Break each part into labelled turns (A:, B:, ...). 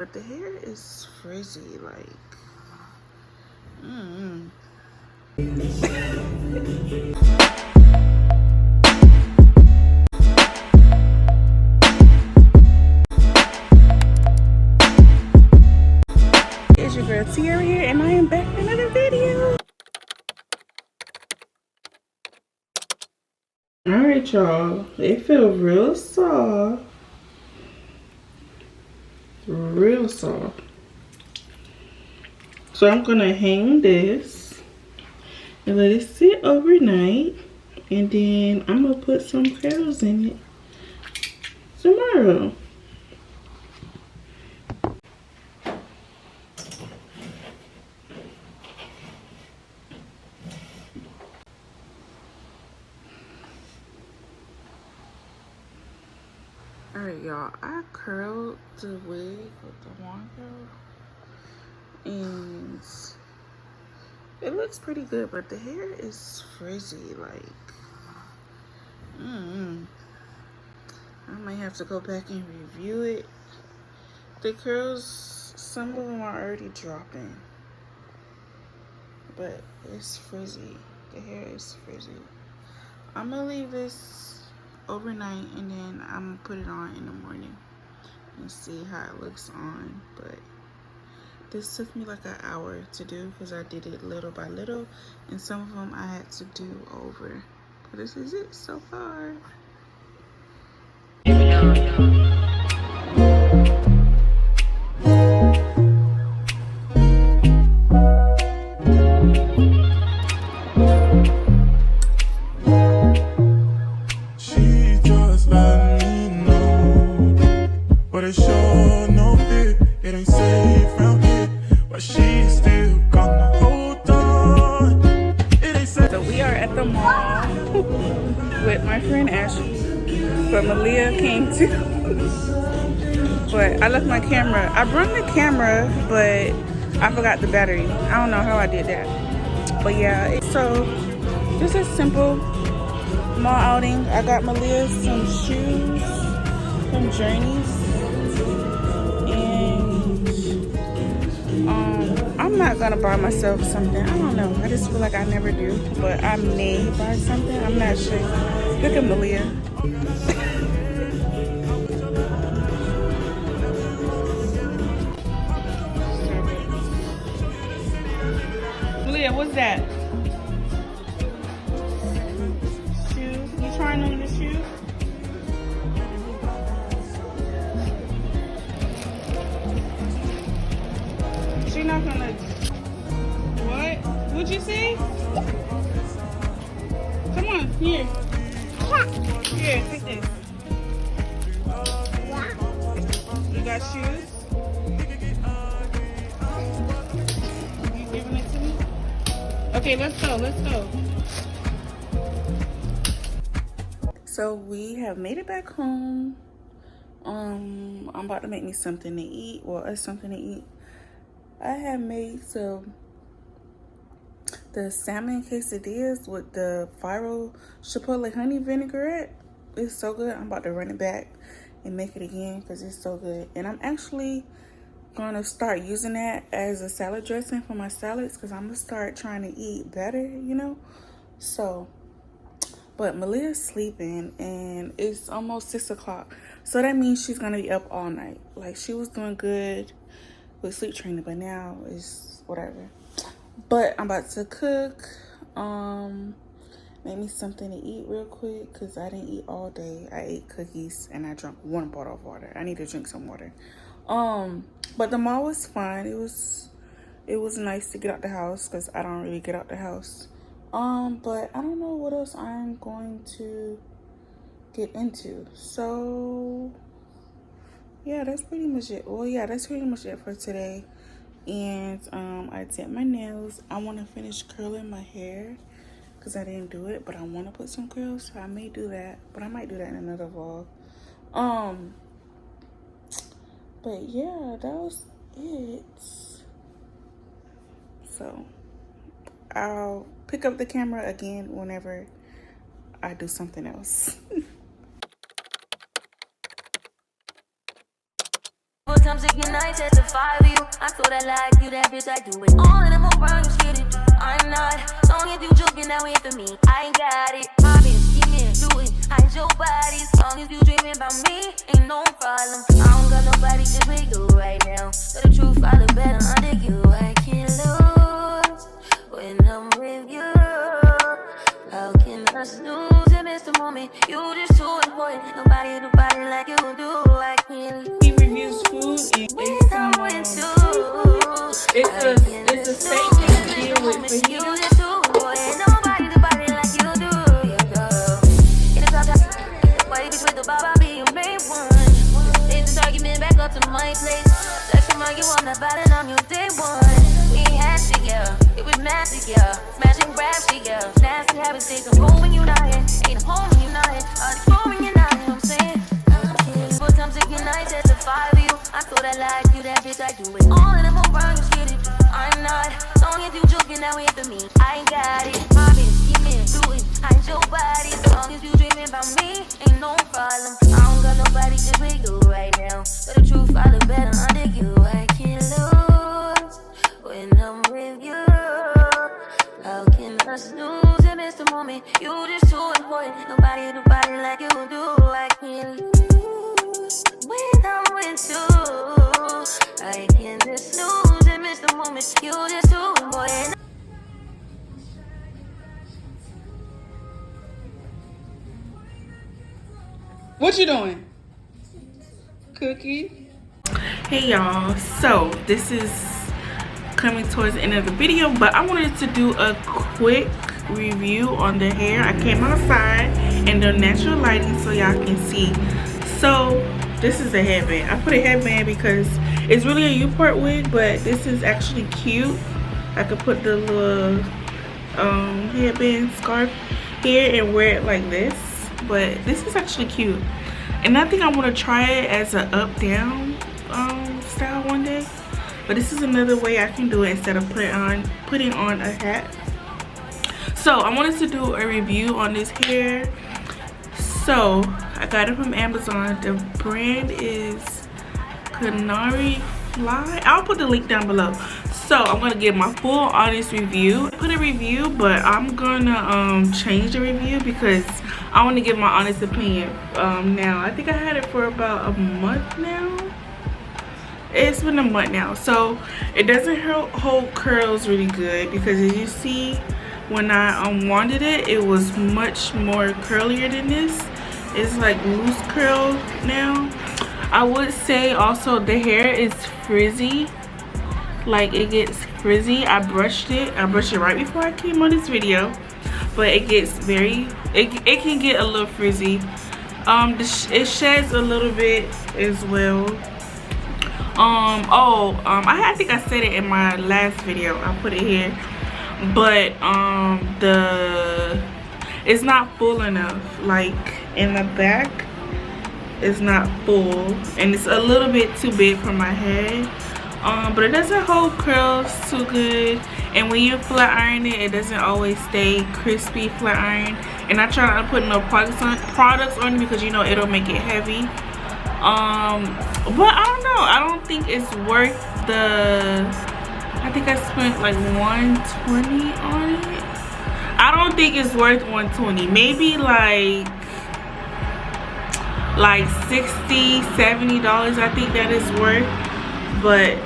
A: But the hair is frizzy, like, It's your girl Tiara here, and I am back with another video. Alright, y'all. It feels real soft. Real soft. So I'm gonna hang this and let it sit overnight, and then I'm gonna put some curls in it tomorrow. Alright, y'all, I curled the wig with the wand curl, and it looks pretty good, but the hair is frizzy, like, I might have to go back and review it. The curls, some of them are already dropping, but it's frizzy. The hair is frizzy. I'm gonna leave this overnight, and then I'm gonna put it on in the morning and see how it looks on. But this took me like an hour to do because I did it little by little, and some of them I had to do over. But this is it so far. With my friend Ashley, but Malia came too. But I left my camera. I brought the camera, but I forgot the battery. I don't know how I did that. But yeah, so just a simple mall outing. I got Malia some shoes from Journeys, and I'm not gonna buy myself something. I don't know. I just feel like I never do, but I may buy something. I'm not sure. Look at Malia. Malia, what's that? Shoes? You trying on the shoes? She's not gonna. What? What'd you say? Come on, here. Here, take this. You got shoes? You giving it to me? Okay, let's go, let's go. So we have made it back home. I'm about to make me something to eat, or us something to eat. I have made the salmon quesadillas with the viral chipotle honey vinaigrette. It's so good. I'm about to run it back and make it again because it's so good. And I'm actually going to start using that as a salad dressing for my salads because I'm going to start trying to eat better, you know. So, but Malia's sleeping and it's almost 6 o'clock. So that means she's going to be up all night. Like, she was doing good with sleep training, but now it's whatever. But I'm about to cook. Make me something to eat real quick because I didn't eat all day. I ate cookies and I drank 1 bottle of water. I need to drink some water. But the mall was fun. It was nice to get out the house because I don't really get out the house. But I don't know what else I'm going to get into. So yeah, that's pretty much it. Well, yeah, that's pretty much it for today. And I did my nails. I want to finish curling my hair because I didn't do it, but I want to put some curls, so I may do that. But I might do that in another vlog. But yeah, that was it. So I'll pick up the camera again whenever I do something else.
B: I'm sick and I testify for you. I told I like you, that bitch, I do it. All of them around you scared it. I'm not. Long as you joking, now wait for me. I ain't got it. I've been scheming, do it. Hide your body. As long as you dreaming about me, ain't no problem. I don't got nobody just with you right now. But the truth, I look better under you. I can't lose when I'm with you. How can I snooze and miss the moment? You just too important. Nobody like you do. I can't lose.
A: He reviews food and it's a safe thing to deal with for you.
B: Nobody like you do. In the top, why you with the Baba be your main one? Take this argument back up to my place. That's the man you want that bad and I'm your day one. We ain't had shit, yeah. It was magic, yeah. Smashing rap shit, yeah. Nasty habits, take a home when you're not here. Ain't a home when you're not here. All the phone when you're not here, I'm saying. But I'm sick and I testify for you. I thought I liked you, that bitch, I do it. All of them around you scared it. I'm not. Long as you joking, now wait for me. I ain't got it. I've been scheming, do it. Hide your body. As long as you dreaming about me, ain't no problem. I don't got nobody just with you right now. But the truth, I look better under you. I can't lose when I'm with you. How can I snooze and miss the moment? You just too important. Nobody like you do. I can't lose when I'm with you. I can't just snooze and miss the moment. You just too important.
A: What you doing? Cookie? Hey y'all, so this is coming towards the end of the video, but I wanted to do a quick review on the hair. I came outside in the natural lighting so y'all can see. So this is a headband. I put a headband because it's really a Upart wig, but this is actually cute. I could put the little headband scarf here and wear it like this, but this is actually cute. And I think I want to try it as an up down style one day, but this is another way I can do it instead of putting on a hat. So I wanted to do a review on this hair. So I got it from Amazon. The brand is Canary Fly. I'll put the link down below. So I'm gonna give my full honest review. Put a review, but I'm gonna change the review because I want to give my honest opinion. Now I think I had it for about a month now. It's been a month now, so it doesn't hold curls really good because as you see, when I wanted it, it was much more curlier than this. It's like loose curl now. I would say also the hair is frizzy. Like it gets frizzy. I brushed it right before I came on this video, but it gets it can get a little frizzy. It sheds a little bit as well. I think I said it in my last video. I'll put it here, but it's not full enough. Like in the back, it's not full, and it's a little bit too big for my head. But it doesn't hold curls too good, and when you flat iron it, it doesn't always stay crispy flat iron. And I try not to put no products on it because you know it'll make it heavy. But I don't know, I don't think it's worth the, I think I spent like $120 on it. I don't think it's worth $120. Maybe like $60-$70 I think that is worth. But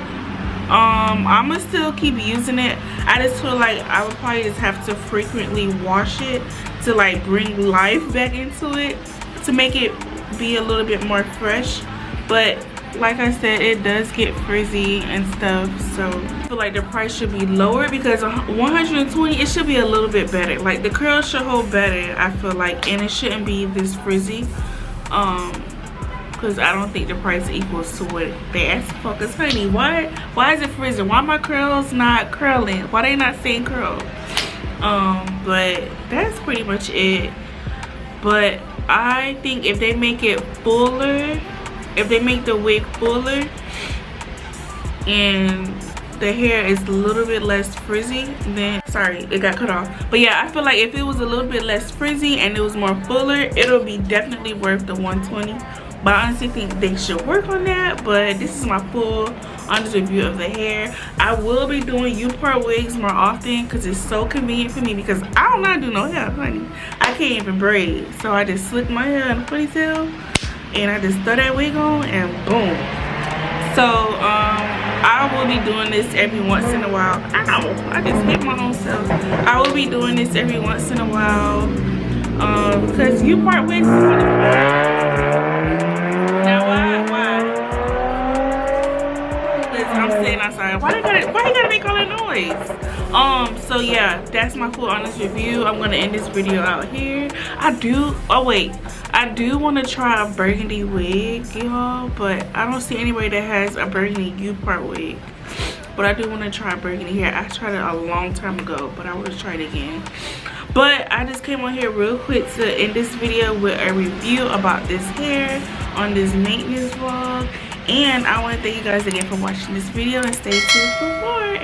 A: I'ma still keep using it. I just feel like I would probably just have to frequently wash it to like bring life back into it, to make it be a little bit more fresh. But like I said, it does get frizzy and stuff, so I feel like the price should be lower because $120, it should be a little bit better. Like the curls should hold better, I feel like, and it shouldn't be this frizzy. Because I don't think the price equals to what they ask for. Because honey, why is it frizzy? Why my curls not curling? Why they not saying curl? But that's pretty much it. But I think if they make it fuller, if they make the wig fuller and the hair is a little bit less frizzy, then sorry, it got cut off. But yeah, I feel like if it was a little bit less frizzy and it was more fuller, it'll be definitely worth the $120. but I honestly think they should work on that. But this is my full honest review of the hair. I will be doing Upart wigs more often because it's so convenient for me, because I don't know how to do no hair, honey. I can't even braid, so I just slick my hair in a ponytail and I just throw that wig on and boom. So I will be doing this every once in a while. Ow, I just hit my own self. I will be doing this every once in a while because Upart wigs. Now why I'm sitting outside. Why you gotta make all that noise? So yeah, that's my full honest review. I'm gonna end this video out here. I do want to try a burgundy wig, y'all, but I don't see anybody that has a burgundy Upart wig. But I do want to try burgundy hair. I tried it a long time ago, but I want to try it again. But I just came on here real quick to end this video with a review about this hair on this maintenance vlog. And I want to thank you guys again for watching this video, and stay tuned for more.